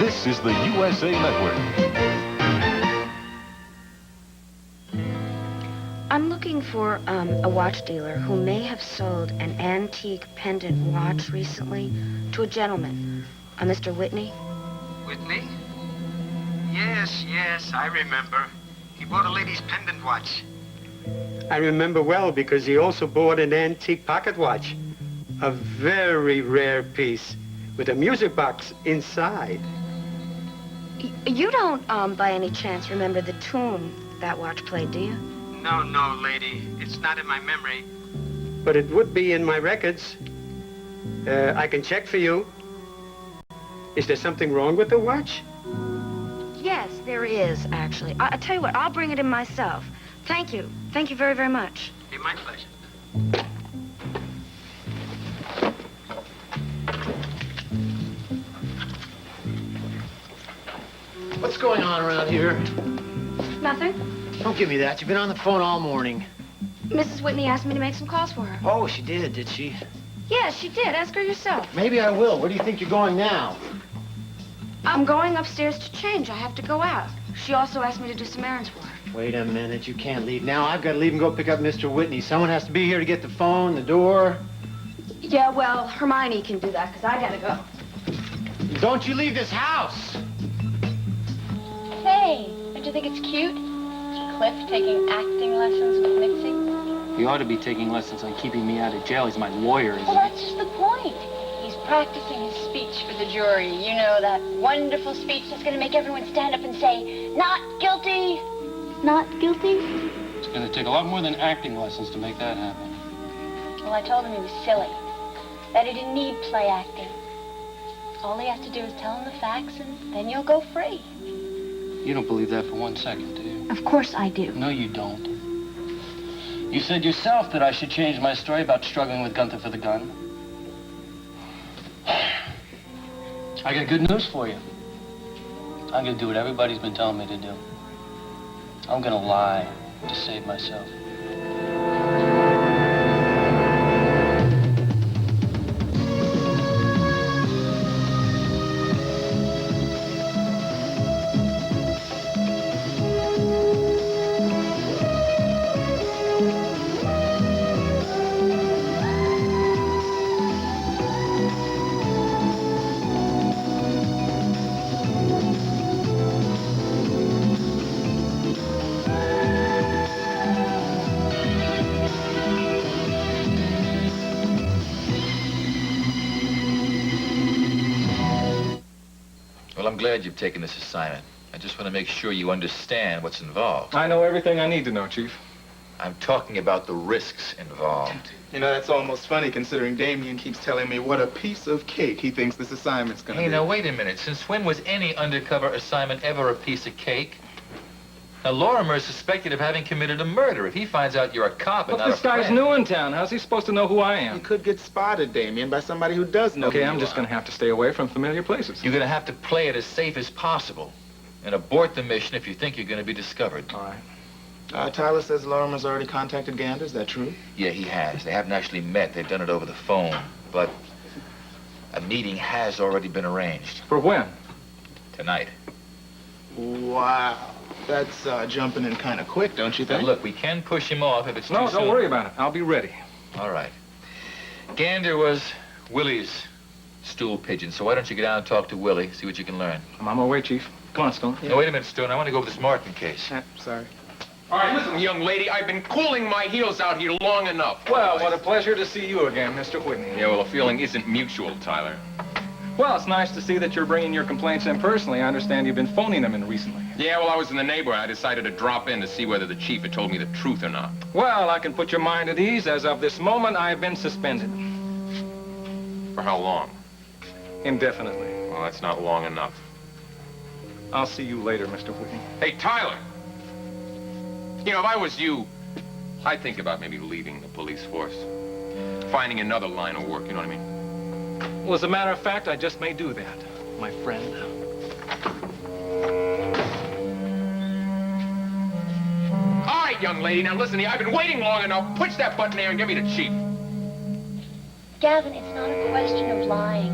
This is the USA Network. I'm looking for a watch dealer who may have sold an antique pendant watch recently to a gentleman, a Mr. Whitney. Whitney? Yes, I remember. He bought a lady's pendant watch. I remember well because he also bought an antique pocket watch. A very rare piece with a music box inside. You don't, by any chance, remember the tune that watch played, do you? No, lady. It's not in my memory. But it would be in my records. I can check for you. Is there something wrong with the watch? Yes, there is, actually. I'll tell you what, I'll bring it in myself. Thank you. Thank you very, very much. Be my pleasure. What's going on around here? Nothing. Don't give me that. You've been on the phone all morning. Mrs. Whitney asked me to make some calls for her. Oh, she did she? Yes, she did. Ask her yourself. Maybe I will. Where do you think you're going now? I'm going upstairs to change. I have to go out. She also asked me to do some errands for her. Wait a minute. You can't leave now. I've got to leave and go pick up Mr. Whitney. Someone has to be here to get the phone, the door. Yeah, well, Hermione can do that, because I gotta go. Don't you leave this house! Hey, don't you think it's cute? Cliff taking acting lessons with Mitzi? He ought to be taking lessons on keeping me out of jail. He's my lawyer, isn't Well, he? that's just the point. He's practicing his speech for the jury. You know, that wonderful speech that's going to make everyone stand up and say, not guilty, not guilty. It's going to take a lot more than acting lessons to make that happen. Well, I told him he was silly, that he didn't need play acting. All he has to do is tell him the facts, and then you'll go free. You don't believe that for 1 second, do you? Of course I do. No, you don't. You said yourself that I should change my story about struggling with Gunther for the gun. I got good news for you. I'm gonna do what everybody's been telling me to do. I'm gonna lie to save myself. Well, I'm glad you've taken this assignment. I just want to make sure you understand what's involved. I know everything I need to know, Chief. I'm talking about the risks involved. You know, that's almost funny considering Damien keeps telling me what a piece of cake he thinks this assignment's gonna be. Hey, now, wait a minute. Since when was any undercover assignment ever a piece of cake? Now, Lorimer is suspected of having committed a murder. If he finds out you're a cop and But not this guy's friend... new in town. How's he supposed to know who I You am? could get spotted, Damien, by somebody who does know Okay, who I'm you just are. gonna have to stay away from familiar places. You're going to have to play it as safe as possible and abort the mission if you think you're going to be discovered. All right. Tyler says Lorimer's already contacted Gander. Is that true? Yeah, he has. They haven't actually met. They've done it over the phone. But a meeting has already been arranged. For when? Tonight. Wow. That's jumping in kind of quick, don't you Now, think? look, we can push him off if it's No, too soon. don't worry about it. I'll be ready. All right. Gander was Willie's stool pigeon, so why don't you get down and talk to Willie, see what you can learn. I'm on my way, Chief. Come on, Stone. No, wait a minute, Stone. I want to go over this Martin case. Sorry. All right, listen, young lady, I've been cooling my heels out here long enough. Well, what a pleasure to see you again, Mr. Whitney. Yeah, well, the feeling isn't mutual, Tyler. Well, it's nice to see that you're bringing your complaints in personally. I understand you've been phoning them in recently. Yeah, well, I was in the neighborhood. I decided to drop in to see whether the chief had told me the truth or not. Well, I can put your mind at ease. As of this moment, I have been suspended. For how long? Indefinitely. Well, that's not long enough. I'll see you later, Mr. Whitney. Hey, Tyler! You know, if I was you, I'd think about maybe leaving the police force. Finding another line of work, you know what I mean? Well, as a matter of fact, I just may do that, my friend. All right, young lady, now listen here. I've been waiting long enough. Push that button there and give me the chief. Gavin, it's not a question of lying.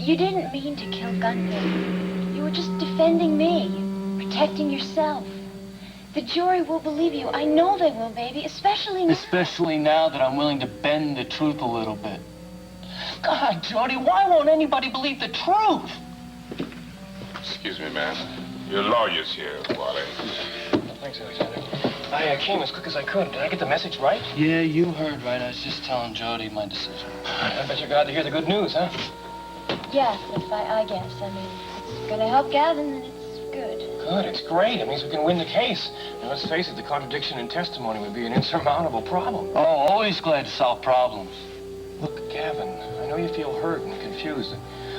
You didn't mean to kill Gunther. You were just defending me, protecting yourself. The jury will believe you. I know they will, baby, especially now. Especially now that I'm willing to bend the truth a little bit. God, Jody, why won't anybody believe the truth? Excuse me, ma'am. Your lawyer's here, Wally. Thanks, Alexander. I came as quick as I could. Did I get the message right? Yeah, you heard right. I was just telling Jody my decision. I bet you're glad to hear the good news, huh? Yes, I guess. I mean, it's gonna help Gavin, and it's good. Good, it's great. It means we can win the case. Now, let's face it, the contradiction in testimony would be an insurmountable problem. Oh, always glad to solve problems. Look, Gavin, I know you feel hurt and confused.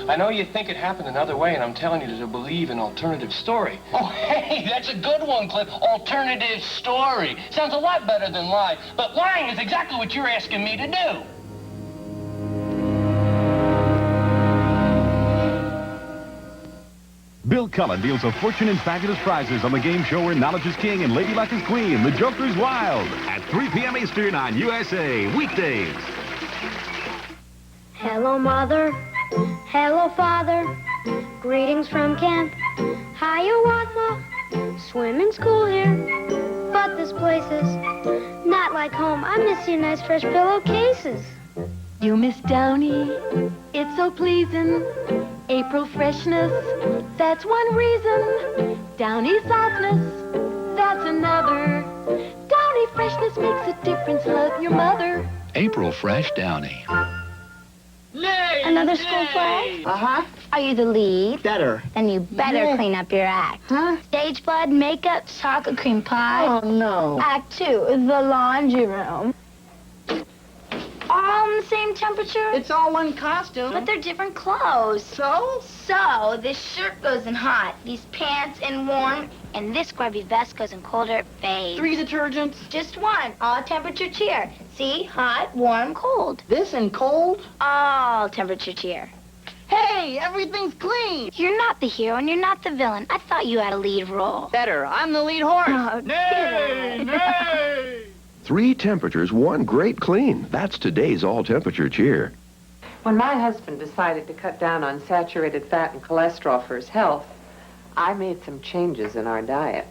I know you think it happened another way, and I'm telling you to believe an alternative story. Oh, hey, that's a good one, Cliff. Alternative story. Sounds a lot better than lie. But lying is exactly what you're asking me to do. Bill Cullen deals a fortune in fabulous prizes on the game show where knowledge is king and Lady Luck is queen. The Joker's Wild at 3 p.m. Eastern on USA weekdays. Hello, Mother. Hello, Father. Greetings from camp. Hiawatha. Swimming school here. But this place is not like home. I miss your nice fresh pillowcases. You miss Downy. It's so pleasing. April freshness. That's one reason. Downy softness. That's another. Downy freshness makes a difference. Love your mother. April Fresh Downy. Another school play? Uh-huh. Are you the lead? Better. Then you better clean up your act. Huh? Stage blood, makeup, chocolate cream pie. Oh, no. Act 2, the laundry room. All in the same temperature? It's all one costume. But they're different clothes. So? So, this shirt goes in hot, these pants in warm, and this grubby vest goes in colder, fade. 3 detergents? Just one, all temperature cheer. See? Hot, warm, cold. This in cold? All temperature cheer. Hey, everything's clean. You're not the hero and you're not the villain. I thought you had a lead role. Better. I'm the lead horse. Oh, nay, nay. 3 temperatures, 1 great clean. That's today's all-temperature cheer. When my husband decided to cut down on saturated fat and cholesterol for his health, I made some changes in our diet.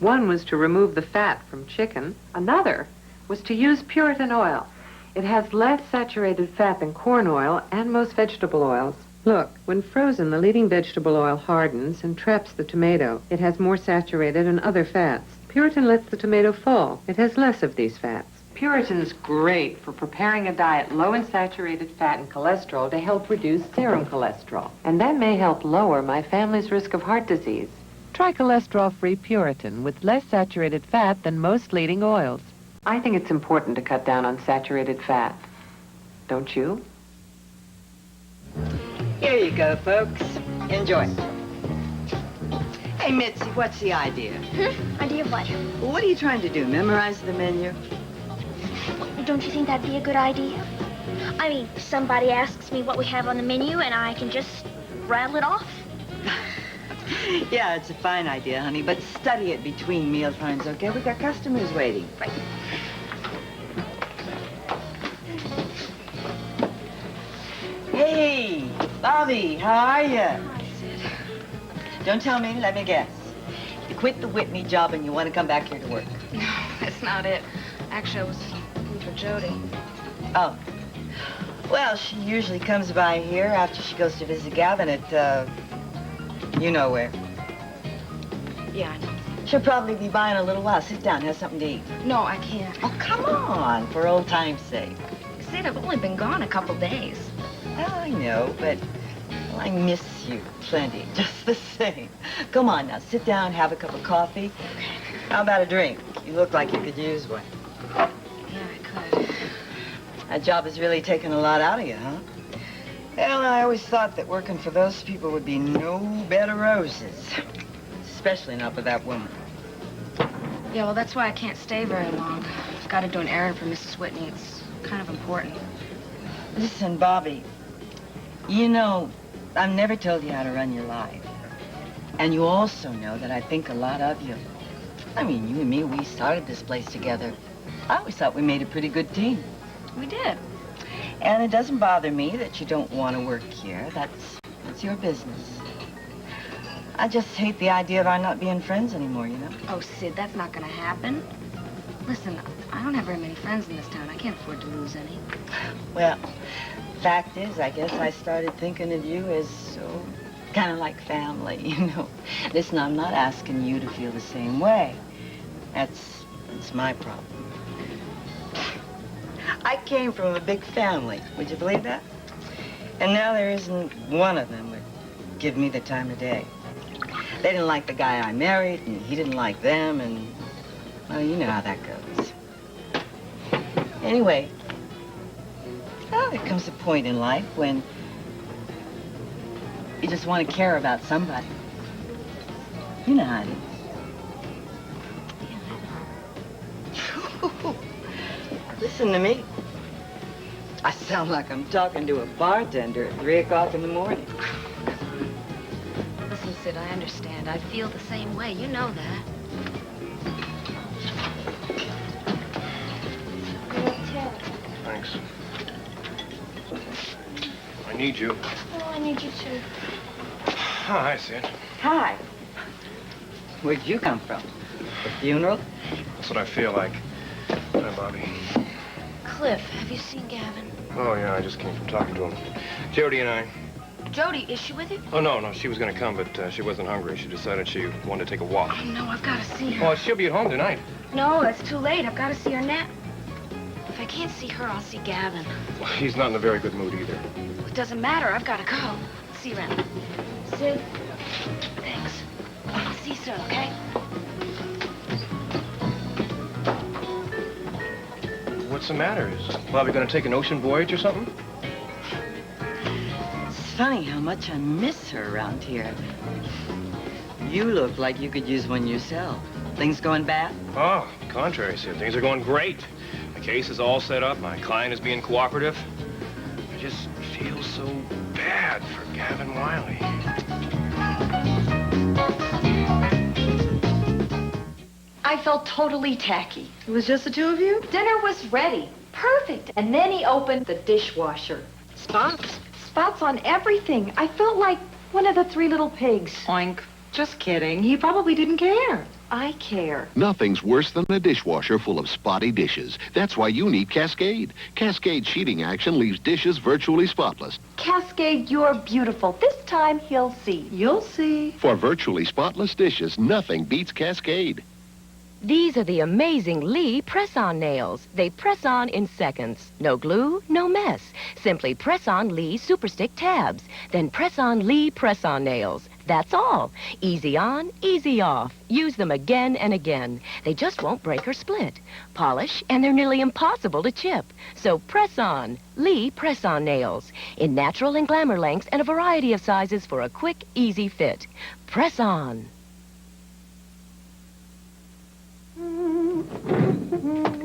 One was to remove the fat from chicken. Another was to use Puritan oil. It has less saturated fat than corn oil and most vegetable oils. Look, when frozen, the leading vegetable oil hardens and traps the tomato. It has more saturated and other fats. Puritan lets the tomato fall. It has less of these fats. Puritan's great for preparing a diet low in saturated fat and cholesterol to help reduce serum cholesterol. And that may help lower my family's risk of heart disease. Try cholesterol-free Puritan with less saturated fat than most leading oils. I think it's important to cut down on saturated fat. Don't you? Here you go, folks. Enjoy. Hey, Mitzi, what's the idea? Idea of what? Well, what are you trying to do, memorize the menu? Don't you think that'd be a good idea? I mean, somebody asks me what we have on the menu and I can just rattle it off. Yeah, it's a fine idea, honey, but study it between meal times, okay? We got customers waiting. Right. Hey, Bobby, how are you? Hi, Sid. Don't tell me, let me guess. You quit the Whitney job and you want to come back here to work. No, that's not it. Actually, I was looking for Jody. Oh. Well, she usually comes by here after she goes to visit Gavin at, you know where. Yeah, I know. She'll probably be by in a little while. Sit down, have something to eat. No, I can't. Oh, come on, for old time's sake. Sid, I've only been gone a couple days. Oh, I know, but well, I miss you plenty, just the same. Come on now, sit down, have a cup of coffee. How about a drink? You look like you could use one. Yeah, I could. That job has really taken a lot out of you, huh? Well, I always thought that working for those people would be no bed of roses. Especially not with that woman. Yeah, well, that's why I can't stay very long. I've got to do an errand for Mrs. Whitney. It's kind of important. Listen, Bobby, you know, I've never told you how to run your life. And you also know that I think a lot of you. I mean, you and me, we started this place together. I always thought we made a pretty good team. We did. And it doesn't bother me that you don't want to work here. That's your business. I just hate the idea of our not being friends anymore, you know? Oh, Sid, that's not gonna happen. Listen, I don't have very many friends in this town. I can't afford to lose any. Well, fact is, I guess I started thinking of you as kind of like family, you know. Listen, I'm not asking you to feel the same way. That's my problem. I came from a big family. Would you believe that? And now there isn't one of them would give me the time of day. They didn't like the guy I married, and he didn't like them, and, well, you know how that goes. Anyway, well, there comes a point in life when you just want to care about somebody. You know how it is. Listen to me. I sound like I'm talking to a bartender at 3 o'clock in the morning. Listen, Sid, I understand. I feel the same way. You know that. Thanks. I need you. Oh, I need you too. Oh, hi, Sid. Hi. Where'd you come from? The funeral? That's what I feel like. Hi, Bobby. Cliff, have you seen Gavin? Oh, yeah, I just came from talking to him. Jody and I. Jody, is she with you? Oh, no, she was going to come, but she wasn't hungry. She decided she wanted to take a walk. Oh, no, I've got to see her. Oh, she'll be at home tonight. No, it's too late. I've got to see her now. If I can't see her, I'll see Gavin. Well, he's not in a very good mood either. Well, it doesn't matter. I've got to go. See you around. Sid, thanks. I'll see you soon, okay? What's the matter? Is Bobby going to take an ocean voyage or something? It's funny how much I miss her around here. You look like you could use one yourself. Things going bad? Oh, contrary, Sid. Things are going great. The case is all set up. My client is being cooperative. I just feel so bad for Gavin Wiley. I felt totally tacky. It was just the two of you? Dinner was ready. Perfect. And then he opened the dishwasher. Spots? Spots on everything. I felt like one of the 3 little pigs. Oink. Just kidding. He probably didn't care. I care. Nothing's worse than a dishwasher full of spotty dishes. That's why you need Cascade. Cascade sheeting action leaves dishes virtually spotless. Cascade, you're beautiful. This time he'll see. You'll see. For virtually spotless dishes, nothing beats Cascade. These are the amazing Lee press-on nails. They press on in seconds. No glue, no mess. Simply press on Lee Super Stick tabs. Then press on Lee press-on nails. That's all. Easy on, easy off. Use them again and again. They just won't break or split. Polish, and they're nearly impossible to chip. So press on. Lee press-on nails. In natural and glamour lengths and a variety of sizes for a quick, easy fit. Press on.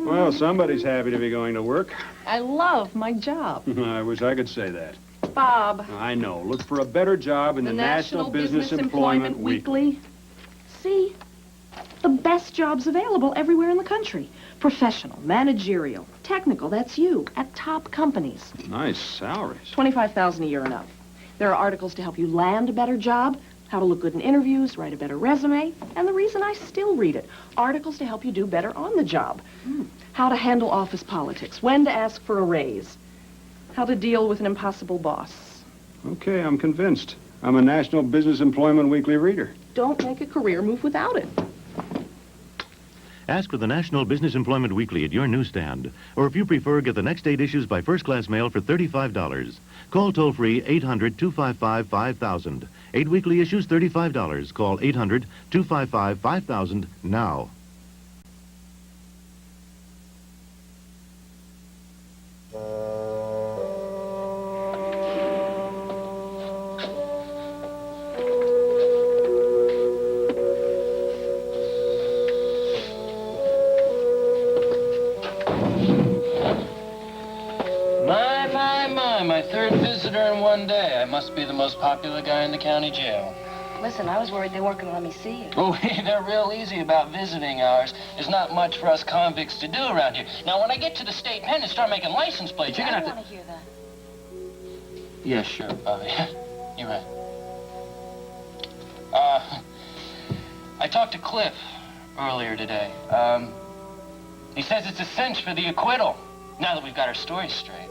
Well, somebody's happy to be going to work. I love my job. I wish I could say that. Bob. I know. Look for a better job in the National Business Employment Weekly. See? The best jobs available everywhere in the country. Professional, managerial, technical, that's you, at top companies. Nice salaries. $25,000 a year and up. There are articles to help you land a better job, how to look good in interviews, write a better resume, and the reason I still read it, articles to help you do better on the job. How to handle office politics, when to ask for a raise, how to deal with an impossible boss. Okay, I'm convinced. I'm a National Business Employment Weekly reader. Don't make a career move without it. Ask for the National Business Employment Weekly at your newsstand. Or if you prefer, get the next 8 issues by first-class mail for $35. Call toll-free 800-255-5000. 8 weekly issues, $35. Call 800-255-5000 now. My third visitor in one day. I must be the most popular guy in the county jail. Listen, I was worried they weren't going to let me see you. Oh, they're real easy about visiting hours. There's not much for us convicts to do around here. Now, when I get to the state pen and start making license plates, you're I gonna don't have to... want to hear that. Yeah, sure, Bobby. You're right. I talked to Cliff earlier today. He says it's a cinch for the acquittal, now that we've got our stories straight.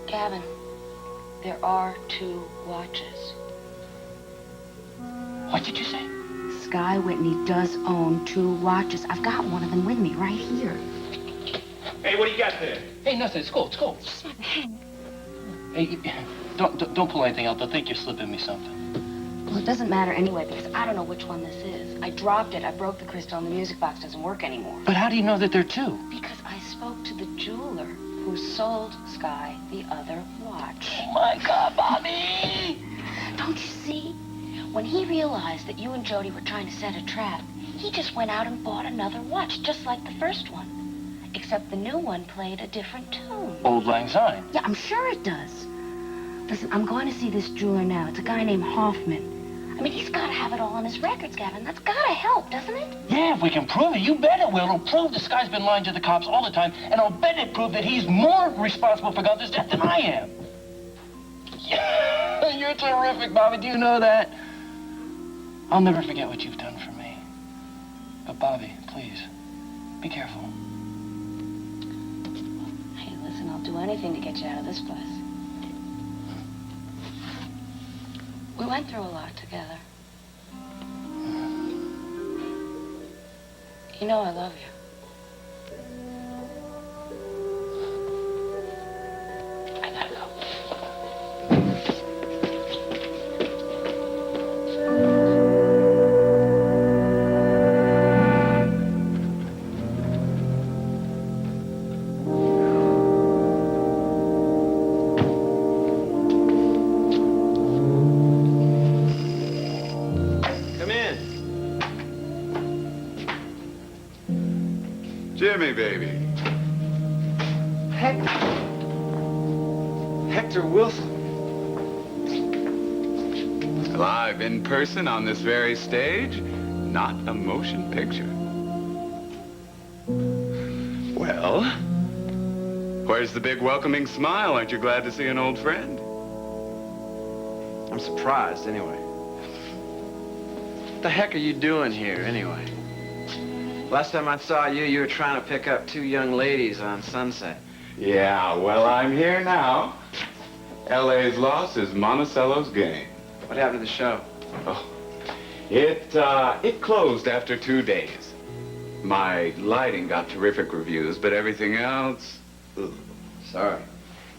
Gavin, there are 2 watches. What did you say? Sky Whitney does own 2 watches. I've got one of them with me right here. Hey, what do you got there? Hey, nothing. It's cool. It's cool. Just my pen. Hey, don't pull anything out. They'll think you're slipping me something. Well, it doesn't matter anyway, because I don't know which one this is. I dropped it. I broke the crystal, and the music box doesn't work anymore. But how do you know that they're 2? Because I spoke to the jeweler who sold Sky the other watch. Oh, my God, Bobby! Don't you see? When he realized that you and Jody were trying to set a trap, he just went out and bought another watch, just like the first one. Except the new one played a different tune. Old Lang Syne. Yeah, I'm sure it does. Listen, I'm going to see this jeweler now. It's a guy named Hoffman. I mean, he's got to have it all on his records, Gavin. That's got to help, doesn't it? Yeah, if we can prove it, you bet it will. It'll prove this guy's been lying to the cops all the time, and I'll bet it prove that he's more responsible for Gunther's death than I am. Yeah, you're terrific, Bobby. Do you know that? I'll never forget what you've done for me. But, Bobby, please, be careful. Hey, listen, I'll do anything to get you out of this place. We went through a lot together. You know I love you. I gotta go. Jimmy, baby. Hector Wilson. Live in person on this very stage, not a motion picture. Well, where's the big welcoming smile? Aren't you glad to see an old friend? I'm surprised, anyway. What the heck are you doing here, anyway? Last time I saw you, you were trying to pick up 2 young ladies on Sunset. Yeah, well, I'm here now. LA's loss is Monticello's gain. What happened to the show? Oh, it closed after 2 days. My lighting got terrific reviews, but everything else... Ugh. Sorry.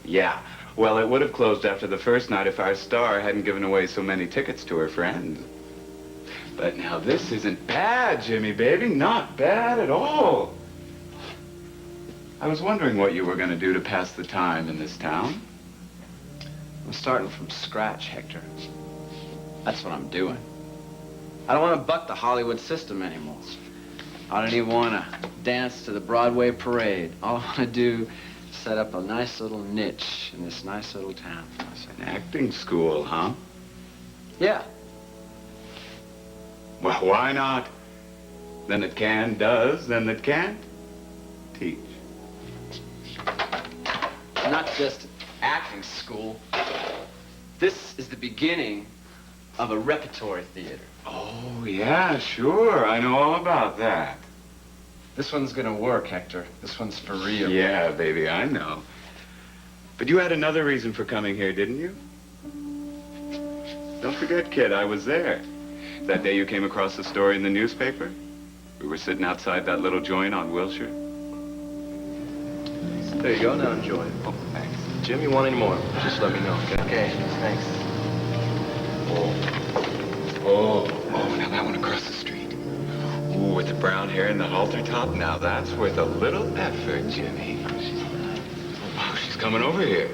Yeah, well, it would have closed after the first night if our star hadn't given away so many tickets to her friends. But now this isn't bad, Jimmy, baby. Not bad at all. I was wondering what you were going to do to pass the time in this town. I'm starting from scratch, Hector. That's what I'm doing. I don't want to buck the Hollywood system anymore. I don't even want to dance to the Broadway parade. All I want to do is set up a nice little niche in this nice little town. An acting school, huh? Yeah. Well, why not? Then it can, does, then it can't. Teach. Not just an acting school. This is the beginning of a repertory theater. Oh, yeah, sure. I know all about that. This one's gonna work, Hector. This one's for real. Yeah, baby, I know. But you had another reason for coming here, didn't you? Don't forget, kid, I was there. That day you came across the story in the newspaper? We were sitting outside that little joint on Wilshire. There you go, now enjoy it. Oh, thanks. Jim, you want any more? Just let me know, okay? Okay, thanks. Oh, now that one across the street. Ooh, with the brown hair and the halter top, now that's worth a little effort, Jimmy. Oh, she's coming over here.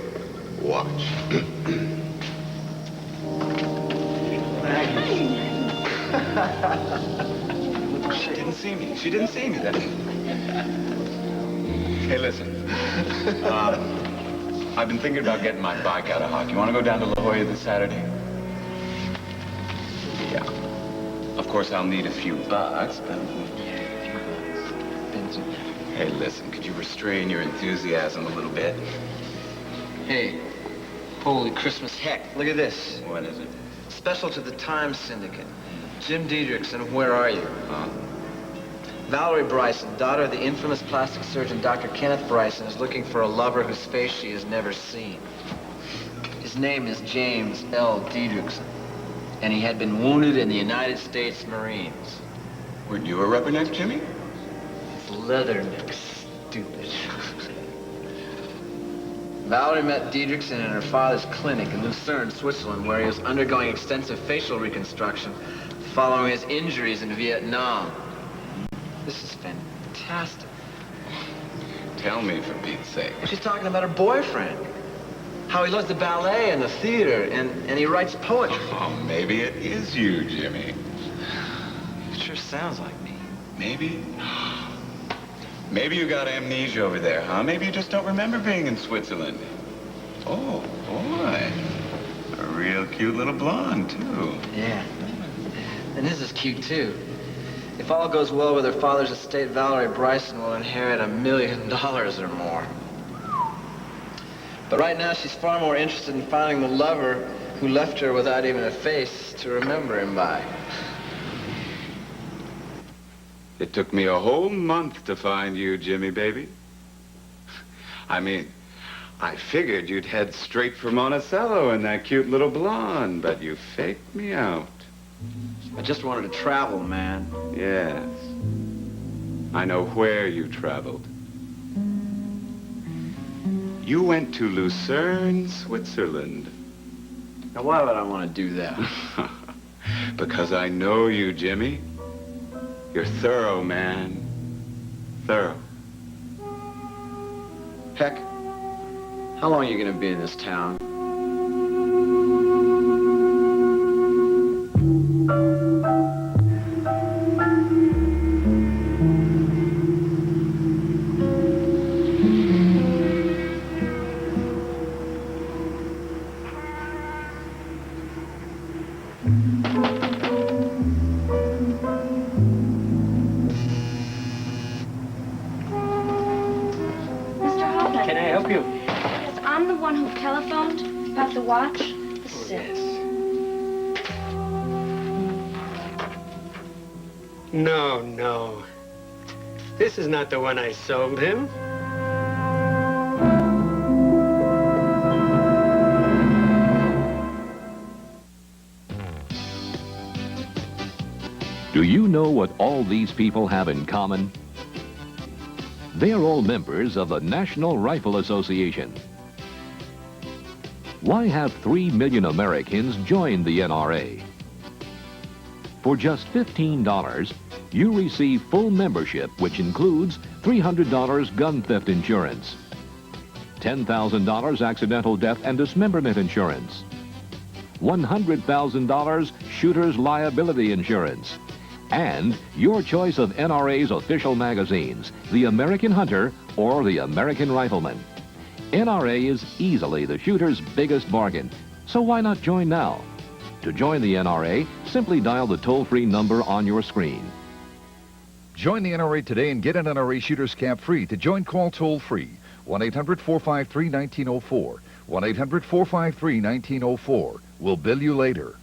Watch. She didn't see me. She didn't see me then. Hey, listen. I've been thinking about getting my bike out of hock. You want to go down to La Jolla this Saturday? course, I'll need a few bucks, but... Hey, listen, could you restrain your enthusiasm a little bit? Hey, holy Christmas heck, look at this. What is it? Special to the Times Syndicate. Jim Diedrichson, Where Are You? Huh? Valerie Bryson, daughter of the infamous plastic surgeon Dr. Kenneth Bryson, is looking for a lover whose face she has never seen. His name is James L. Diedrichson, and he had been wounded in the United States Marines. Weren't you a rubberneck, Jimmy? It's leatherneck, stupid. Valerie met Diedrichson in her father's clinic in Lucerne, Switzerland, where he was undergoing extensive facial reconstruction following his injuries in Vietnam. This is fantastic. Tell me, for Pete's sake. She's talking about her boyfriend. How he loves the ballet and the theater, and he writes poetry. Oh, maybe it is you, Jimmy. It sure sounds like me. Maybe? Maybe you got amnesia over there, huh? Maybe you just don't remember being in Switzerland. Oh, boy. A real cute little blonde, too. Yeah. And this is cute, too. If all goes well with her father's estate, Valerie Bryson will inherit $1 million or more. But right now, she's far more interested in finding the lover who left her without even a face to remember him by. It took me a whole month to find you, Jimmy, baby. I mean, I figured you'd head straight for Monticello and that cute little blonde, but you faked me out. I just wanted to travel, man. Yes. I know where you traveled. You went to Lucerne, Switzerland. Now, why would I want to do that? Because I know you, Jimmy. You're thorough, man. Thorough. Heck, how long are you going to be in this town? About the watch? This is it. No. This is not the one I sold him. Do you know what all these people have in common? They are all members of the National Rifle Association. Why have 3 million Americans joined the NRA? For just $15, you receive full membership, which includes $300 gun theft insurance, $10,000 accidental death and dismemberment insurance, $100,000 shooter's liability insurance, and your choice of NRA's official magazines, The American Hunter or The American Rifleman. NRA is easily the shooter's biggest bargain, so why not join now? To join the NRA, simply dial the toll-free number on your screen. Join the NRA today and get an NRA Shooters Cap free. To join, call toll-free, 1-800-453-1904, 1-800-453-1904. We'll bill you later.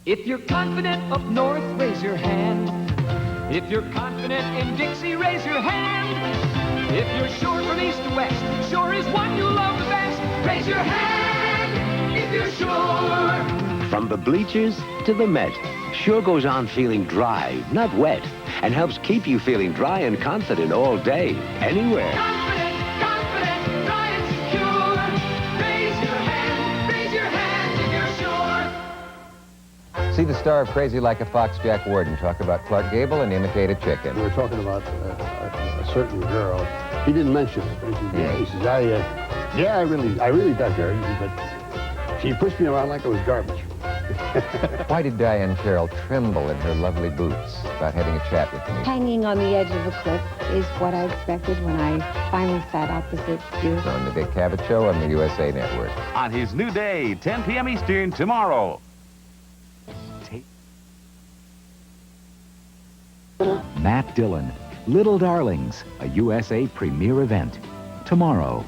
If you're confident up north, raise your hand. If you're confident in Dixie, raise your hand. If you're sure from east to west, sure is one you love the best. Raise your hand if you're sure. From the bleachers to the Met, Sure goes on feeling dry, not wet, and helps keep you feeling dry and confident all day, anywhere. Confident, dry and secure. Raise your hand if you're sure. See the star of Crazy Like a Fox, Jack Warden, talk about Clark Gable and imitate a chicken. We were talking about a certain girl. He didn't mention it. He says, I really dug her, but she pushed me around like it was garbage. Why did Diane Carroll tremble in her lovely boots about having a chat with me? Hanging on the edge of a cliff is what I expected when I finally sat opposite you. On the Dick Cavett Show on the USA Network. On his new day, 10 p.m. Eastern tomorrow. Can I help you? Yes, I'm the one who telephoned about the watch. This is it. Take... 10 p.m. Eastern tomorrow. 10 p.m. Eastern tomorrow. On his new day, 10 p.m. Eastern tomorrow. 10 p.m. Eastern tomorrow. Matt Dillon, Little Darlings, a USA premiere event. Tomorrow.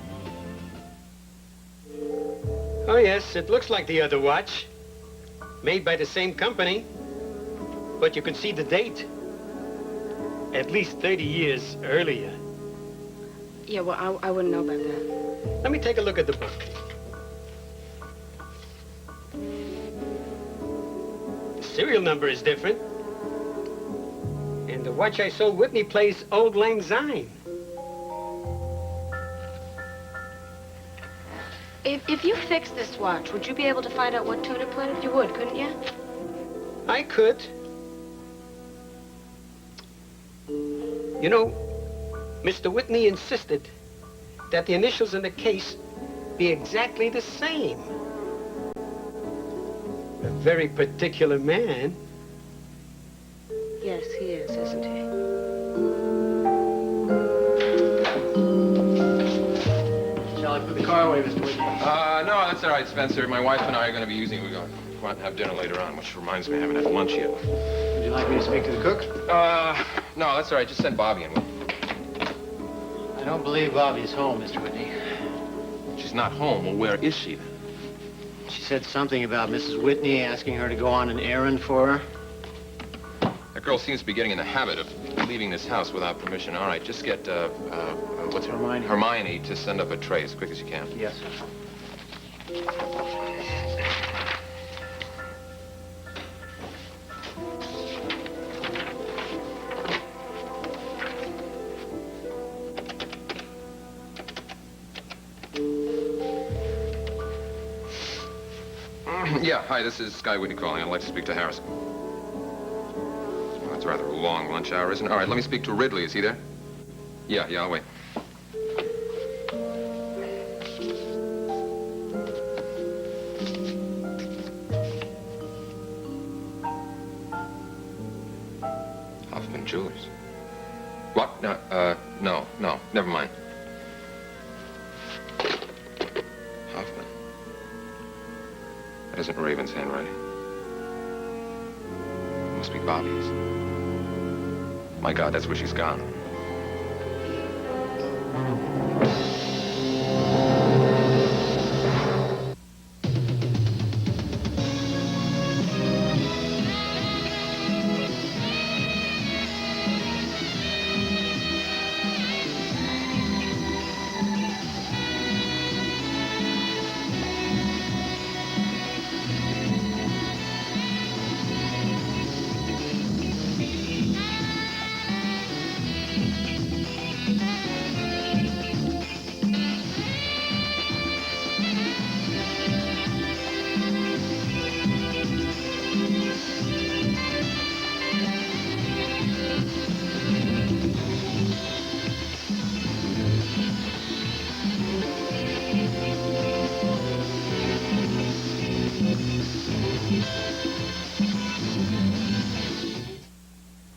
Oh, yes, it looks like the other watch. Made by the same company. But you can see the date. At least 30 years earlier. Yeah, well, I wouldn't know about that. Let me take a look at the book. The serial number is different. And the watch I sold Whitney plays Old Lang Syne. If you fixed this watch, would you be able to find out what tune it played? You would, couldn't you? I could. You know, Mr. Whitney insisted that the initials in the case be exactly the same. A very particular man. Yes, he is, isn't he? Shall I put the car away, Mr. Whitney? No, that's all right, Spencer. My wife and I are going to be using it. We're going to go out and have dinner later on, which reminds me I haven't had lunch yet. Would you like me to speak to the cook? No, that's all right. Just send Bobby in. I don't believe Bobby's home, Mr. Whitney. She's not home. Well, where is she then? She said something about Mrs. Whitney asking her to go on an errand for her. That girl seems to be getting in the habit of leaving this house without permission. All right, just get, what's Hermione? Hermione to send up a tray as quick as you can. Yes, sir. Yeah, hi, this is Sky Whitney calling. I'd like to speak to Harrison. Well, that's rather a long lunch hour, isn't it? All right, let me speak to Ridley. Is he there? Yeah, I'll wait. Hoffman Jewelers. What? No, never mind. Hoffman. That isn't Raven's handwriting. It must be Bobby's. My God, that's where she's gone.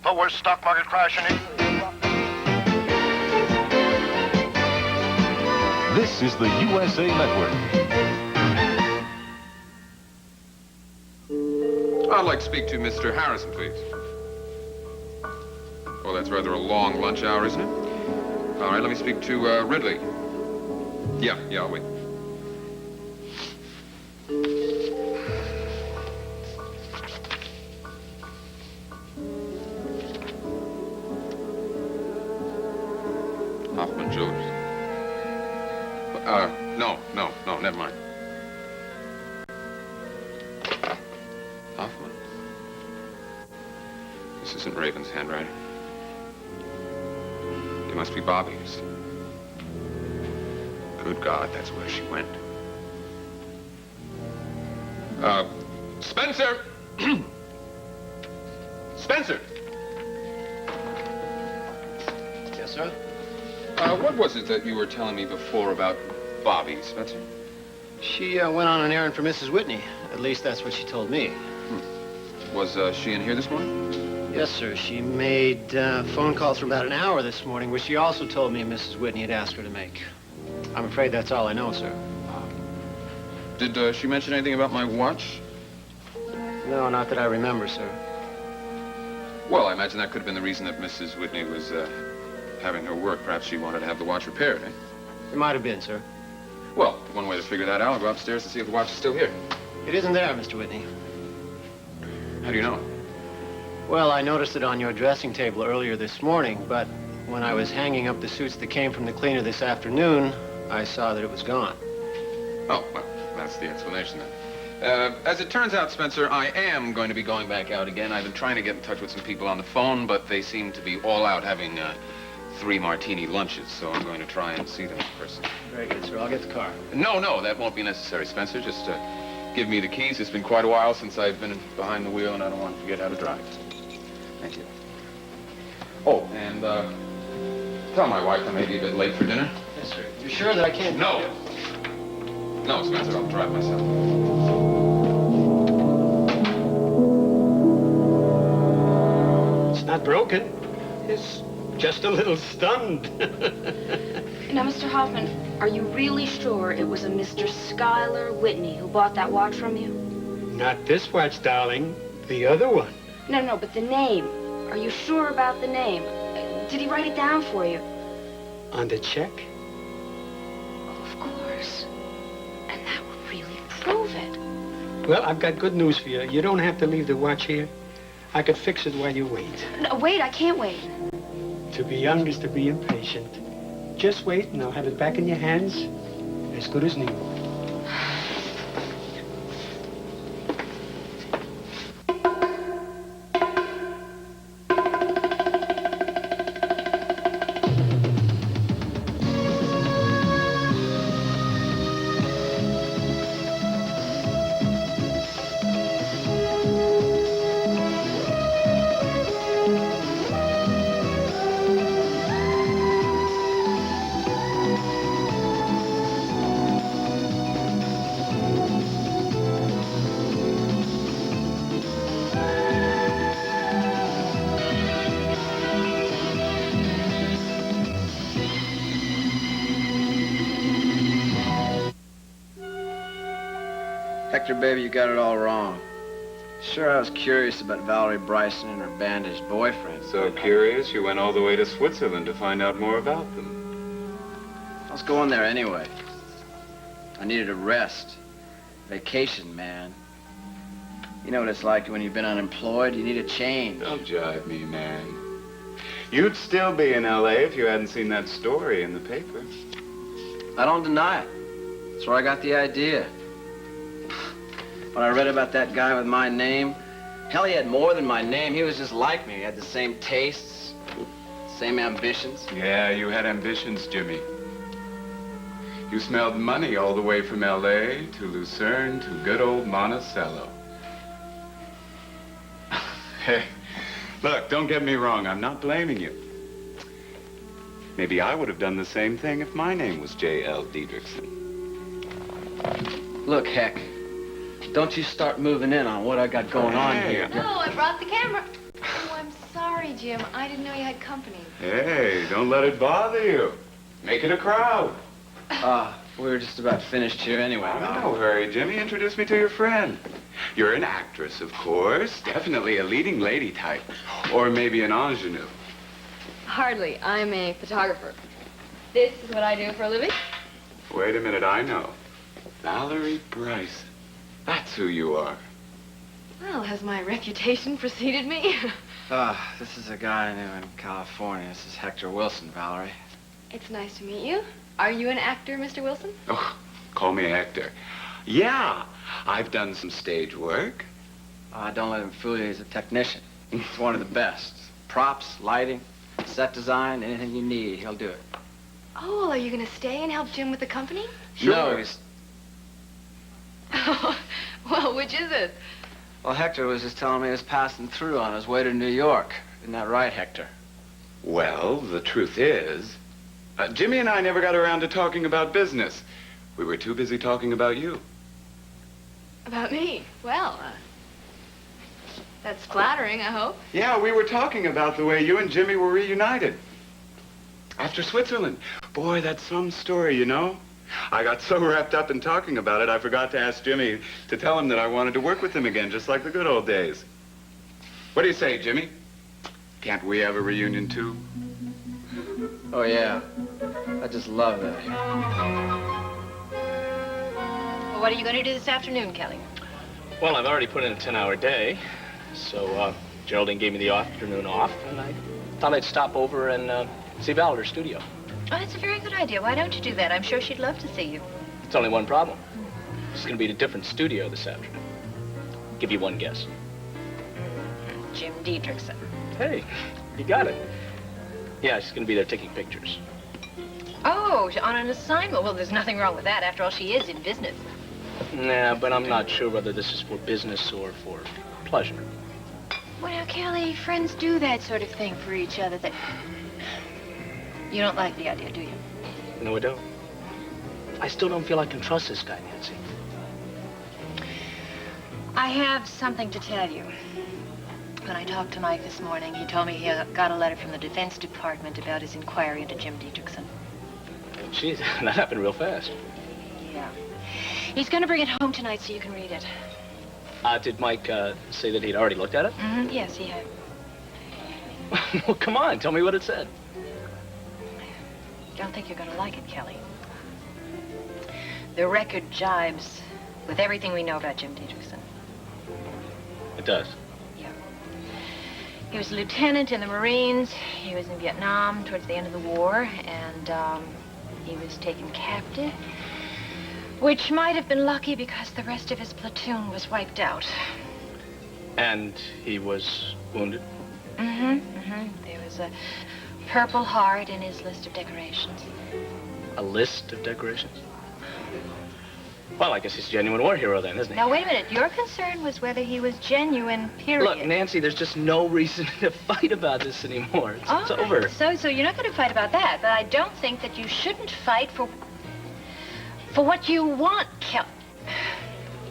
The worst stock market crash in This is the USA Network. I'd like to speak to Mr. Harrison, please. Well, that's rather a long lunch hour, isn't it? All right, let me speak to Ridley. Yeah, I'll wait. Hoffman Jewelers. No, never mind. Hoffman. This isn't Raven's handwriting. It must be Bobby's. Good God, that's where she went. Spencer! Spencer! Yes, sir? What was it that you were telling me before about Bobby, Spencer? She went on an errand for Mrs. Whitney. At least that's what she told me. Was she in here this morning? Yes, sir. She made phone calls for about an hour this morning, which she also told me Mrs. Whitney had asked her to make. I'm afraid that's all I know, sir. Did she mention anything about my watch? No, not that I remember, sir. Well, I imagine that could have been the reason that Mrs. Whitney was having her work. Perhaps she wanted to have the watch repaired, eh? It might have been, sir. Well, one way to figure that out, I'll go upstairs to see if the watch is still here. It isn't there, Mr. Whitney. How do you know? Well, I noticed it on your dressing table earlier this morning, but when I was hanging up the suits that came from the cleaner this afternoon, I saw that it was gone. Oh, well, that's the explanation then. As it turns out, Spencer, I am going to be going back out again. I've been trying to get in touch with some people on the phone, but they seem to be all out having 3 martini lunches, so I'm going to try and see them in person. Very good, sir. I'll get the car. No, that won't be necessary, Spencer. Just give me the keys. It's been quite a while since I've been behind the wheel, and I don't want to forget how to drive. Thank you. Oh, and tell my wife I may be a bit late for dinner. Yes, sir. You sure that I can't? No, Spencer, I'll drive myself. It's not broken. It's just a little stunned. Now, Mr. Hoffman, are you really sure it was a Mr. Schuyler Whitney who bought that watch from you? Not this watch, darling. The other one. No, but the name. Are you sure about the name? Did he write it down for you? On the check? Of course. And that would really prove it. Well, I've got good news for you. You don't have to leave the watch here. I could fix it while you wait. No, wait, I can't wait. To be young is to be impatient. Just wait, and I'll have it back in your hands as good as new. Hector, baby, you got it all wrong. Sure, I was curious about Valerie Bryson and her bandaged boyfriend. So curious, you went all the way to Switzerland to find out more about them. I was going there anyway. I needed a rest. Vacation, man. You know what it's like when you've been unemployed. You need a change. Don't jive me, man. You'd still be in L.A. if you hadn't seen that story in the paper. I don't deny it. That's where I got the idea. When I read about that guy with my name, hell, he had more than my name. He was just like me. He had the same tastes, same ambitions. Yeah, you had ambitions, Jimmy. You smelled money all the way from L.A. to Lucerne to good old Monticello. Hey, look, don't get me wrong. I'm not blaming you. Maybe I would have done the same thing if my name was J.L. Diedrichson. Look, Heck, don't you start moving in on what I got going on here. Oh, I brought the camera. Oh, I'm sorry, Jim. I didn't know you had company. Hey, don't let it bother you. Make it a crowd. We were just about finished here anyway. No hurry, Jimmy. Introduce me to your friend. You're an actress, of course. Definitely a leading lady type. Or maybe an ingenue. Hardly. I'm a photographer. This is what I do for a living. Wait a minute, I know. Valerie Bryson. That's who you are. Well, has my reputation preceded me? This is a guy I knew in California. This is Hector Wilson, Valerie. It's nice to meet you. Are you an actor, Mr. Wilson? Oh, call me Hector. Yeah, I've done some stage work. Don't let him fool you. He's a technician. He's one of the best. Props, lighting, set design, anything you need, he'll do it. Oh, well, are you going to stay and help Jim with the company? Sure. No, he's... Well, which is it? Well, Hector was just telling me he was passing through on his way to New York. Isn't that right, Hector? Well, the truth is, Jimmy and I never got around to talking about business. We were too busy talking about you. About me? Well, that's flattering, I hope. Yeah, we were talking about the way you and Jimmy were reunited. After Switzerland. Boy, that's some story, you know? I got so wrapped up in talking about it, I forgot to ask Jimmy to tell him that I wanted to work with him again, just like the good old days. What do you say, Jimmy? Can't we have a reunion, too? Oh, yeah. I just love that. Well, what are you going to do this afternoon, Kelly? Well, I've already put in a 10-hour day, so Geraldine gave me the afternoon off, and I thought I'd stop over and see Val at her studio. Oh, that's a very good idea. Why don't you do that? I'm sure she'd love to see you. It's only one problem. She's going to be at a different studio this afternoon. Give you one guess. Jim Dietrichson. Hey, you got it. Yeah, she's going to be there taking pictures. Oh, on an assignment. Well, there's nothing wrong with that. After all, she is in business. Nah, but I'm not sure whether this is for business or for pleasure. Well, now, Kelly, friends do that sort of thing for each other. You don't like the idea, do you? No, I don't. I still don't feel I can trust this guy, Nancy. I have something to tell you. When I talked to Mike this morning, he told me he got a letter from the Defense Department about his inquiry into Jim Dietrichson. Jeez, that happened real fast. Yeah. He's going to bring it home tonight so you can read it. Did Mike say that he'd already looked at it? Mm-hmm. Yes, he had. Well, come on, tell me what it said. Don't think you're going to like it, Kelly. The record jibes with everything we know about Jim Dietrichson. It does? Yeah. He was a lieutenant in the Marines. He was in Vietnam towards the end of the war, and he was taken captive, which might have been lucky because the rest of his platoon was wiped out. And he was wounded? Mm-hmm, mm-hmm. There was a Purple Heart in his list of decorations. A list of decorations? Well, I guess he's a genuine war hero then, isn't he? Now, wait a minute. Your concern was whether he was genuine, period. Look, Nancy, there's just no reason to fight about this anymore. It's over. So you're not going to fight about that, but I don't think that you shouldn't fight for what you want, Kel.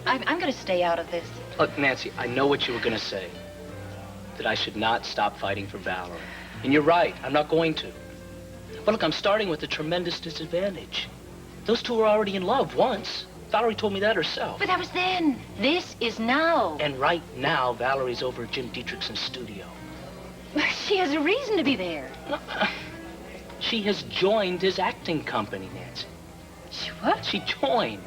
I'm going to stay out of this. Look, Nancy, I know what you were going to say. That I should not stop fighting for Valerie. And you're right, I'm not going to. But look, I'm starting with a tremendous disadvantage. Those two were already in love once. Valerie told me that herself. But that was then. This is now. And right now, Valerie's over at Jim Dietrichson's studio. She has a reason to be there. She has joined his acting company, Nancy. What? She joined.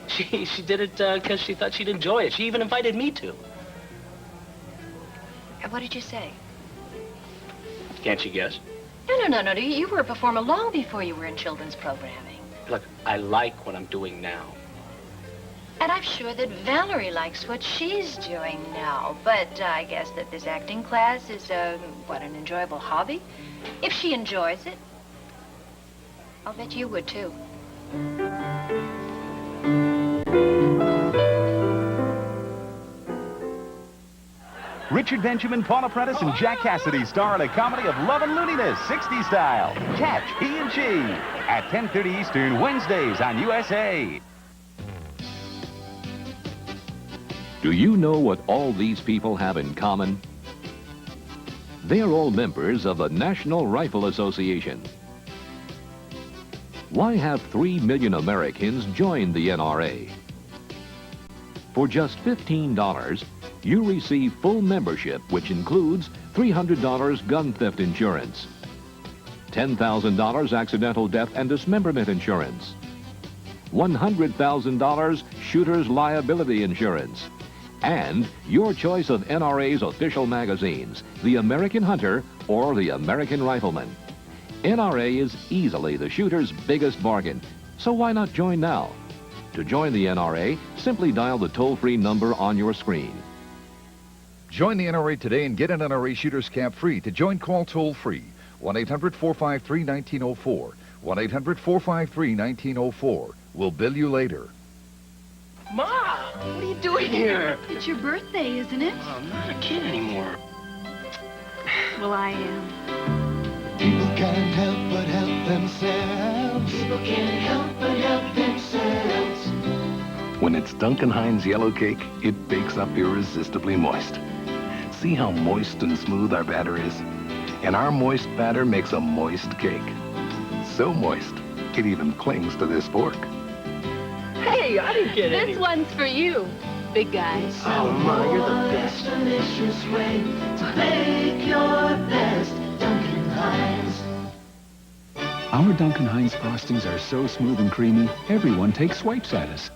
She did it because she thought she'd enjoy it. She even invited me to. And what did you say? Can't you guess? No. You were a performer long before you were in children's programming. Look, I like what I'm doing now. And I'm sure that Valerie likes what she's doing now. But I guess that this acting class is, an enjoyable hobby. If she enjoys it, I'll bet you would, too. Richard Benjamin, Paula Prentice, and Jack Cassidy star in a comedy of love and looniness, 60s style. Catch P&G at 10:30 Eastern, Wednesdays on USA. Do you know what all these people have in common? They are all members of the National Rifle Association. Why have 3 million Americans joined the NRA? For just $15, you receive full membership, which includes $300 gun theft insurance, $10,000 accidental death and dismemberment insurance, $100,000 shooter's liability insurance, and your choice of NRA's official magazines, The American Hunter or The American Rifleman. NRA is easily the shooter's biggest bargain, so why not join now? To join the NRA, simply dial the toll-free number on your screen. Join the NRA today and get an NRA shooter's cap free. To join, call toll-free. 1-800-453-1904. 1-800-453-1904. We'll bill you later. Ma, what are you doing here? It's your birthday, isn't it? I'm not a kid anymore. Well, I am. People can't help but help themselves. People can't help but help themselves. When it's Duncan Hines Yellow Cake, it bakes up irresistibly moist. See how moist and smooth our batter is? And our moist batter makes a moist cake. So moist, it even clings to this fork. Hey, I didn't get any. This one's for you. big guys. Oh, Ma, you're the best. Delicious way to make your best Duncan Hines. Our Duncan Hines frostings are so smooth and creamy, everyone takes swipes at us.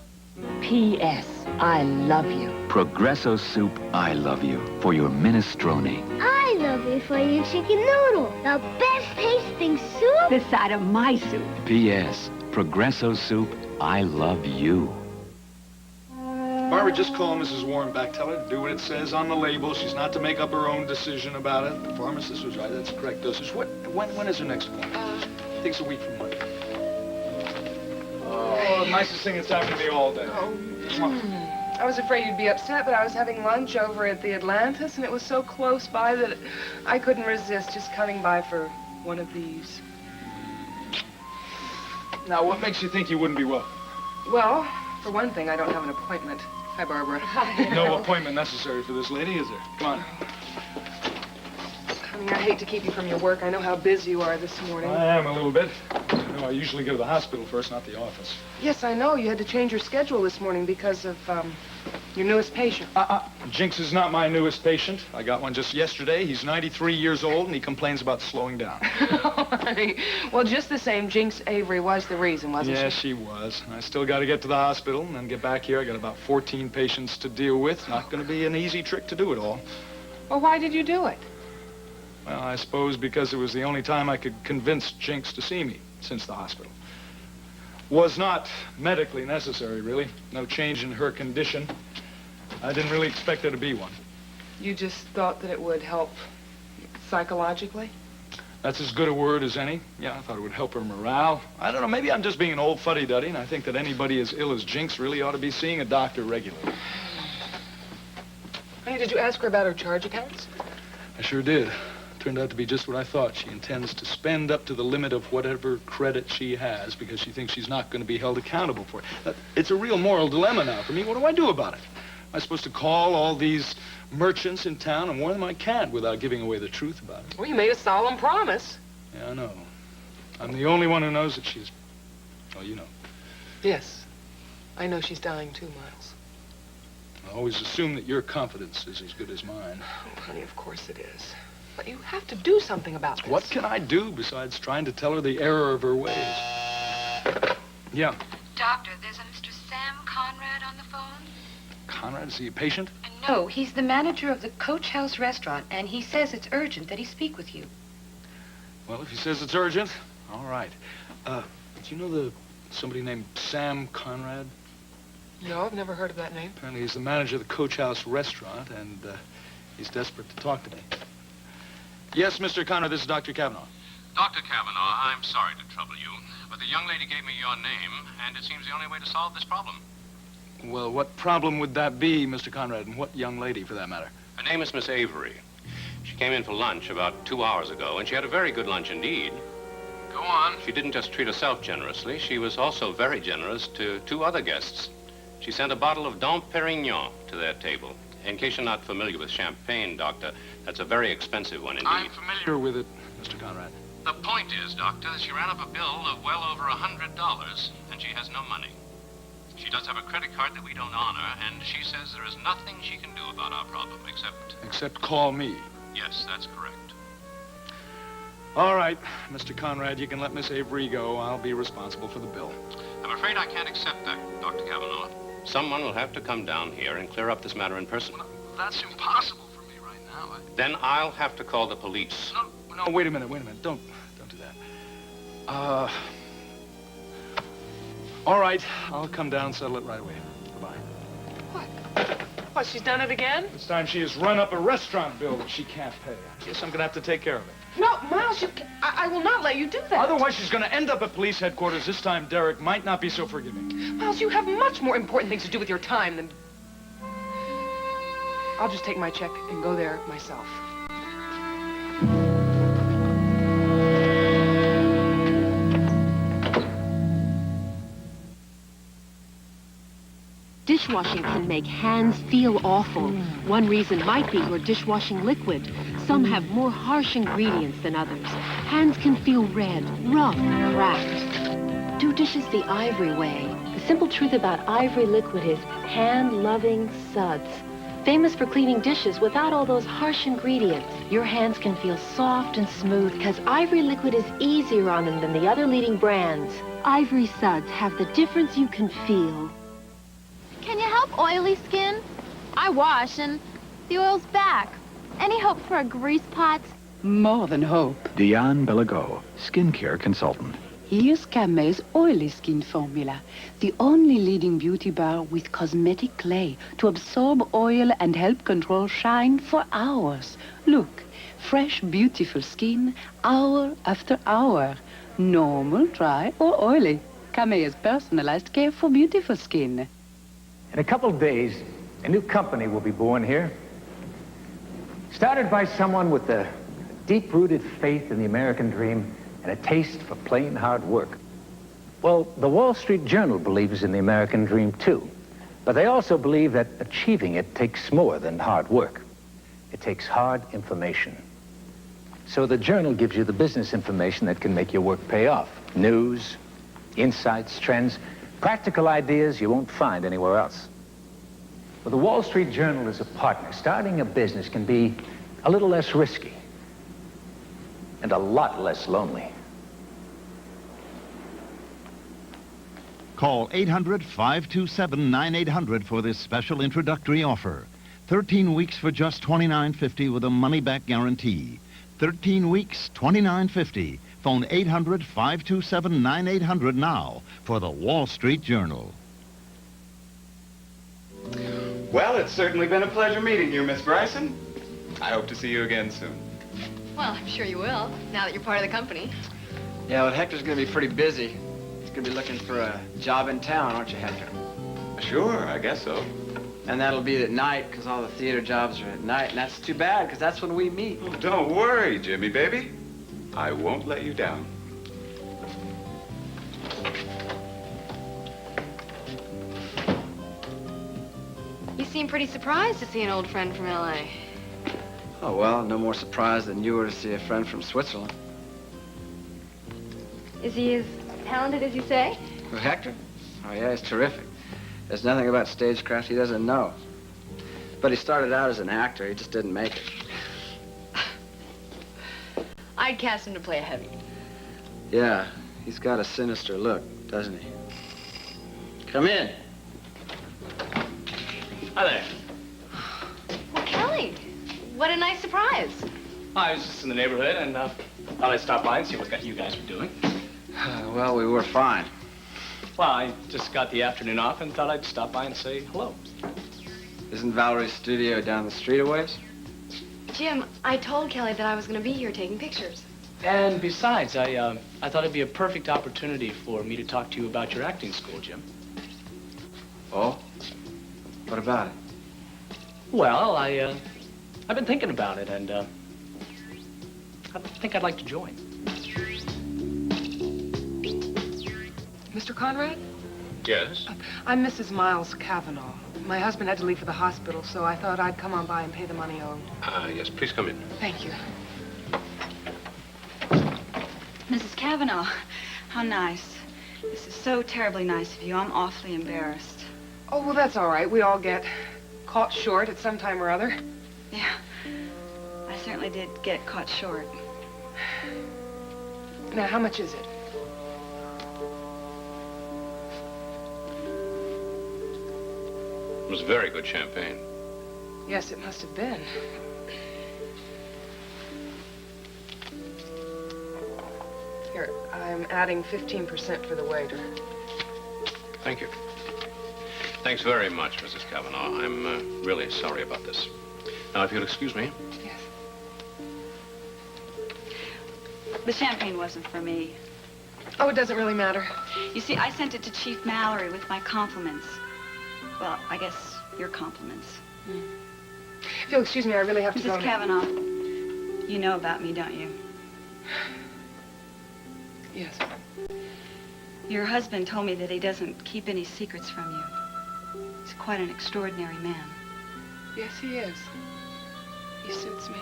P.S. I love you. Progresso Soup, I love you, for your minestrone. I love you for your chicken noodle. The best tasting soup. The side of my soup. P.S. Progresso Soup, I love you. Barbara, just call Mrs. Warren back. Tell her to do what it says on the label. She's not to make up her own decision about it. The pharmacist was right. That's the correct dosage. When is her next appointment? I think it's a week from Monday. Oh, nicest thing that's happened to me all day. I was afraid you'd be upset, but I was having lunch over at the Atlantis, and it was so close by that I couldn't resist just coming by for one of these. Now, what makes you think you wouldn't be welcome? Well, for one thing, I don't have an appointment. Hi, Barbara. No appointment necessary for this lady, is there? Come on. Honey, I hate to keep you from your work. I know how busy you are this morning. I am a little bit. You know, I usually go to the hospital first, not the office. Yes, I know. You had to change your schedule this morning because of, your newest patient. Jinx is not my newest patient. I got one just yesterday. He's 93 years old, and he complains about slowing down. Oh, honey. Well, just the same, Jinx Avery was the reason, wasn't she? Yes, she was. I still got to get to the hospital and then get back here. I got about 14 patients to deal with. Not going to be an easy trick to do it all. Well, why did you do it? Well, I suppose because it was the only time I could convince Jinx to see me since the hospital. Was not medically necessary, really. No change in her condition. I didn't really expect there to be one. You just thought that it would help psychologically? That's as good a word as any. Yeah, I thought it would help her morale. I don't know, maybe I'm just being an old fuddy-duddy, and I think that anybody as ill as Jinx really ought to be seeing a doctor regularly. Honey, did you ask her about her charge accounts? I sure did. Turned out to be just what I thought. She intends to spend up to the limit of whatever credit she has because she thinks she's not going to be held accountable for it. It's a real moral dilemma now for me. What do I do about it? Am I supposed to call all these merchants in town and warn them I can't without giving away the truth about it? Well, you made a solemn promise. Yeah, I know. I'm the only one who knows that she's... Oh, you know. Yes. I know she's dying too, Miles. I always assume that your confidence is as good as mine. Oh, honey, of course it is. But you have to do something about this. What can I do besides trying to tell her the error of her ways? Yeah. Doctor, there's a Mr. Sam Conrad on the phone. Conrad, is he a patient? No, he's the manager of the Coach House restaurant, and he says it's urgent that he speak with you. Well, if he says it's urgent, all right. Do you know somebody named Sam Conrad? No, I've never heard of that name. Apparently he's the manager of the Coach House restaurant, and he's desperate to talk to me. Yes, Mr. Conrad, this is Dr. Kavanaugh. Dr. Kavanaugh, I'm sorry to trouble you, but the young lady gave me your name, and it seems the only way to solve this problem. Well, what problem would that be, Mr. Conrad, and what young lady, for that matter? Her name is Miss Avery. She came in for lunch about 2 hours ago, and she had a very good lunch indeed. Go on. She didn't just treat herself generously, she was also very generous to 2 other guests. She sent a bottle of Dom Perignon to their table. In case you're not familiar with champagne, Doctor, that's a very expensive one indeed. I'm familiar with it, Mr. Conrad. The point is, Doctor, she ran up a bill of well over $100, and she has no money. She does have a credit card that we don't honor, and she says there is nothing she can do about our problem except... Except call me. Yes, that's correct. All right, Mr. Conrad, you can let Miss Avery go. I'll be responsible for the bill. I'm afraid I can't accept that, Dr. Kavanaugh. Someone will have to come down here and clear up this matter in person. Well, that's impossible for me right now. Then I'll have to call the police. No, wait a minute. Don't do that. All right, I'll come down and settle it right away. Goodbye. What, she's done it again? This time she has run up a restaurant bill that she can't pay. I guess I'm gonna have to take care of it. No, Miles, I will not let you do that. Otherwise, she's gonna end up at police headquarters. This time, Derek might not be so forgiving. Miles, you have much more important things to do with your time than... I'll just take my check and go there myself. Dishwashing can make hands feel awful. One reason might be your dishwashing liquid. Some have more harsh ingredients than others. Hands can feel red, rough, cracked. Do dishes the Ivory way. The simple truth about Ivory liquid is hand-loving suds. Famous for cleaning dishes without all those harsh ingredients. Your hands can feel soft and smooth because Ivory liquid is easier on them than the other leading brands. Ivory suds have the difference you can feel. Can you help oily skin? I wash and the oil's back. Any hope for a grease pot? More than hope. Diane Belago, skincare consultant. Here's Camet's oily skin formula, the only leading beauty bar with cosmetic clay to absorb oil and help control shine for hours. Look, fresh, beautiful skin, hour after hour. Normal, dry, or oily. Camet is personalized care for beautiful skin. In a couple of days, a new company will be born here. Started by someone with a deep-rooted faith in the American dream and a taste for plain hard work. Well, the Wall Street Journal believes in the American dream, too. But they also believe that achieving it takes more than hard work. It takes hard information. So the Journal gives you the business information that can make your work pay off. News, insights, trends, practical ideas you won't find anywhere else. With the Wall Street Journal as a partner, starting a business can be a little less risky and a lot less lonely. Call 800-527-9800 for this special introductory offer. 13 weeks for just $29.50 with a money-back guarantee. 13 weeks, $29.50. Phone 800-527-9800 now for the Wall Street Journal. Well, it's certainly been a pleasure meeting you, Miss Bryson. I hope to see you again soon. Well, I'm sure you will, now that you're part of the company. Yeah, but Hector's gonna be pretty busy. He's gonna be looking for a job in town, aren't you, Hector? Sure, I guess so. And that'll be at night, because all the theater jobs are at night, and that's too bad, because that's when we meet. Oh, don't worry, Jimmy, baby. I won't let you down. You seem pretty surprised to see an old friend from L.A. Oh, well, no more surprised than you were to see a friend from Switzerland. Is he as talented as you say? Who, Hector? Oh, yeah, he's terrific. There's nothing about stagecraft he doesn't know. But he started out as an actor. He just didn't make it. I'd cast him to play a heavy. Yeah, he's got a sinister look, doesn't he? Come in. Hi there. Well, Kelly, what a nice surprise. I was just in the neighborhood and thought I'd stop by and see what you guys were doing. Well, we were fine. Well, I just got the afternoon off and thought I'd stop by and say hello. Isn't Valerie's studio down the street a ways? Jim, I told Kelly that I was going to be here taking pictures. And besides, I thought it'd be a perfect opportunity for me to talk to you about your acting school, Jim. Oh? What about it? Well, I've been thinking about it, and I think I'd like to join. Mr. Conrad? Yes? I'm Mrs. Miles Cavanaugh. My husband had to leave for the hospital, so I thought I'd come on by and pay the money owed. Yes, please come in. Thank you. Mrs. Cavanaugh, how nice. This is so terribly nice of you. I'm awfully embarrassed. Oh, well, that's all right. We all get caught short at some time or other. Yeah, I certainly did get caught short. Now, how much is it? It was very good champagne. Yes, it must have been. Here, I'm adding 15% for the waiter. Thank you. Thanks very much, Mrs. Cavanaugh. I'm really sorry about this. Now, if you'll excuse me. Yes. The champagne wasn't for me. Oh, it doesn't really matter. You see, I sent it to Chief Mallory with my compliments. Well, I guess your compliments. If you'll excuse me, I really have to go Mrs. now. Cavanaugh, you know about me, don't you? Yes. Your husband told me that he doesn't keep any secrets from you. He's quite an extraordinary man. Yes, he is. He suits me.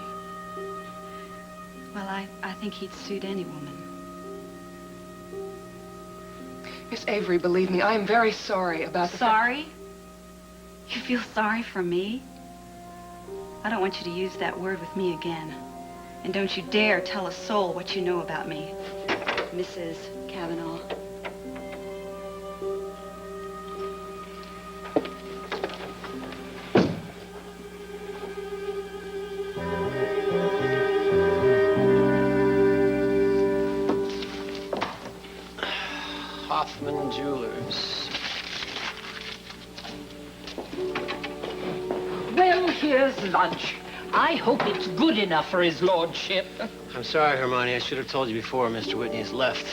Well, I think he'd suit any woman. Miss Avery, believe me, I am very sorry about the Sorry? You feel sorry for me? I don't want you to use that word with me again. And don't you dare tell a soul what you know about me, Mrs. Kavanaugh. Hoffman Jewelers. Well, here's lunch. I hope it's good enough for his lordship. I'm sorry, Hermione. I should have told you before Mr. Whitney has left.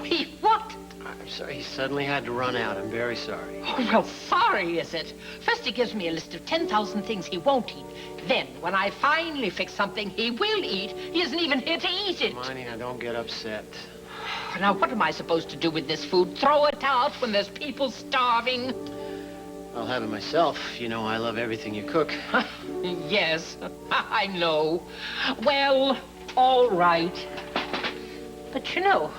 He what? I'm sorry. He suddenly had to run out. I'm very sorry. Oh, well, sorry, is it? First he gives me a list of 10,000 things he won't eat. Then, when I finally fix something he will eat, he isn't even here to eat it. Hermione, now don't get upset. Now, what am I supposed to do with this food? Throw it out when there's people starving? I'll have it myself. You know I love everything you cook. Yes, I know. Well, all right. But you know,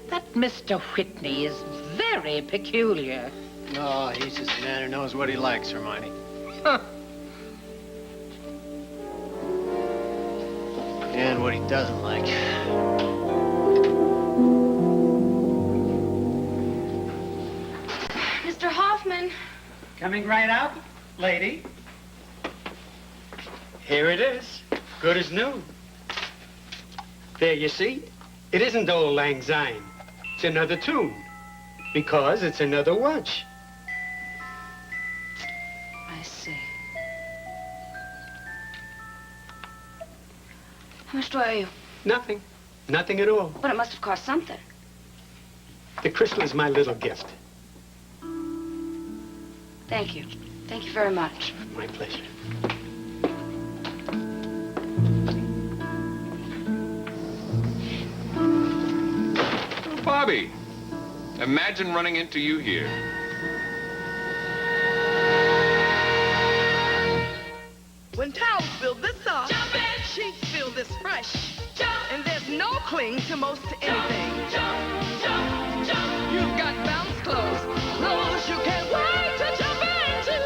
that Mr. Whitney is very peculiar. Oh, he's just a man who knows what he likes, Hermione. Huh. And what he doesn't like. Mr. Hoffman. Coming right out, lady. Here it is. Good as new. There, you see? It isn't Old Lang Syne. It's another tune. Because it's another watch. I see. How much do I owe you? Nothing. Nothing at all. But it must have cost something. The crystal is my little gift. Thank you. Thank you very much. My pleasure. Oh, Bobby, imagine running into you here. When towels feel this soft, sheets feel this fresh, and there's no cling to most anything. You've got bounce clothes, clothes you can't wait to jump into.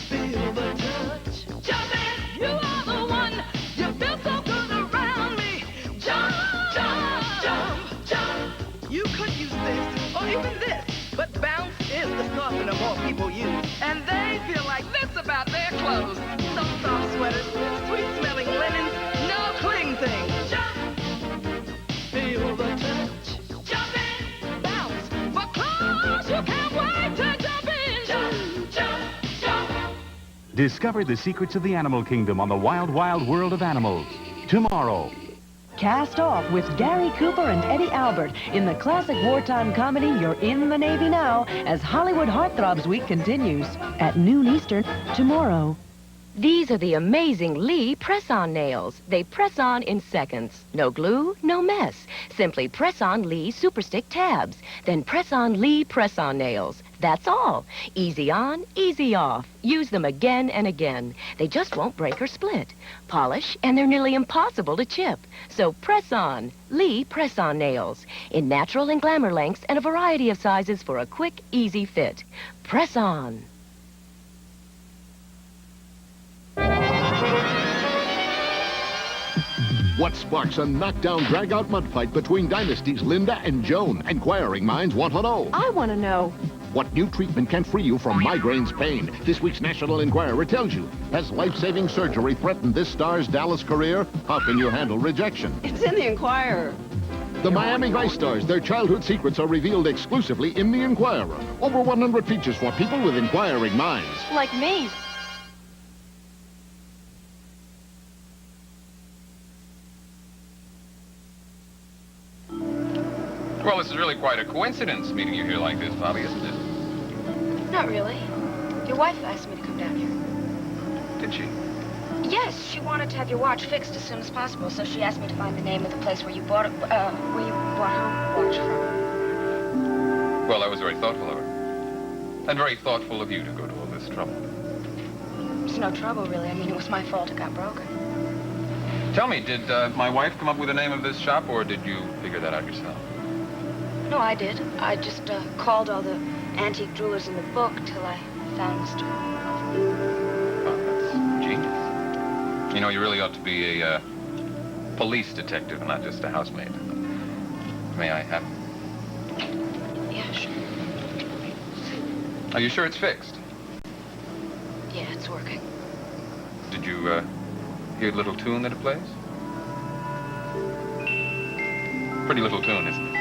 Feel the touch, jump in. You are the one. You feel so good around me. Jump, jump, jump, jump. You could use this or even this, but bounce is the softener more people use, and they feel like this about their clothes. No soft sweaters, sweet-smelling linens, no cling thing. Jump, feel the touch. Jump in, bounce, for clothes you can't wait to jump in. Jump, jump, jump. Discover the secrets of the animal kingdom on the Wild, Wild World of Animals. Tomorrow. Cast off with Gary Cooper and Eddie Albert in the classic wartime comedy You're in the Navy Now as Hollywood Heartthrobs Week continues at noon Eastern tomorrow. These are the amazing Lee press-on nails. They press on in seconds. No glue, no mess. Simply press on Lee Super Stick tabs. Then press on Lee press-on nails. That's all. Easy on, easy off. Use them again and again. They just won't break or split. Polish, and they're nearly impossible to chip. So press on. Lee press-on nails. In natural and glamour lengths and a variety of sizes for a quick, easy fit. Press on. What sparks a knockdown, drag-out mud fight between dynasties Linda and Joan? Inquiring minds want to know. I want to know. What new treatment can free you from migraines pain? This week's National Enquirer tells you. Has life-saving surgery threatened this star's Dallas career? How can you handle rejection? It's in the Enquirer. The Miami Vice stars, their childhood secrets are revealed exclusively in the Enquirer. Over 100 features for people with inquiring minds. Like me. Well, this is really quite a coincidence meeting you here like this, Bobby, isn't it? Not really. Your wife asked me to come down here. Did she? Yes, she wanted to have your watch fixed as soon as possible, so she asked me to find the name of the place where you bought it, where you bought her watch from. Well, that was very thoughtful of her. And very thoughtful of you to go to all this trouble. It's no trouble, really. I mean, it was my fault it got broken. Tell me, did my wife come up with the name of this shop, or did you figure that out yourself? No, I did. I just called all the antique jewelers in the book till I found Mr. Genius. You know, you really ought to be a police detective, not just a housemaid. May I have it? Yeah, sure. Are you sure it's fixed? Yeah, it's working. Did you hear the little tune that it plays? Pretty little tune, isn't it?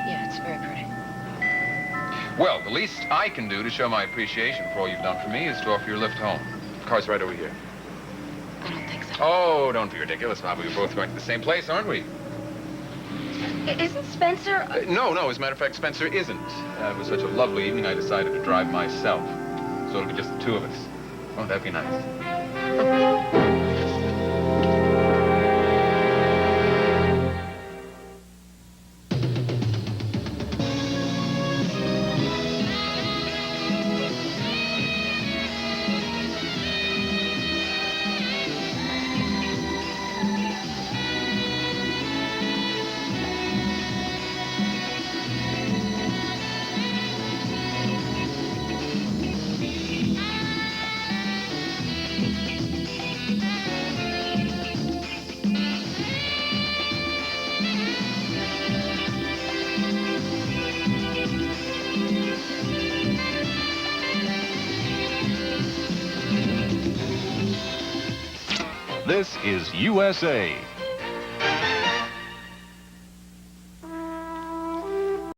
Yeah, it's very pretty. Well, the least I can do to show my appreciation for all you've done for me is to offer you a lift home. The car's right over here. I don't think so. Oh, don't be ridiculous, Bobby. We're both going to the same place, aren't we? Isn't Spencer... No, as a matter of fact, Spencer isn't. It was such a lovely evening, I decided to drive myself. So it'll be just the two of us. Won't that be nice? This is USA.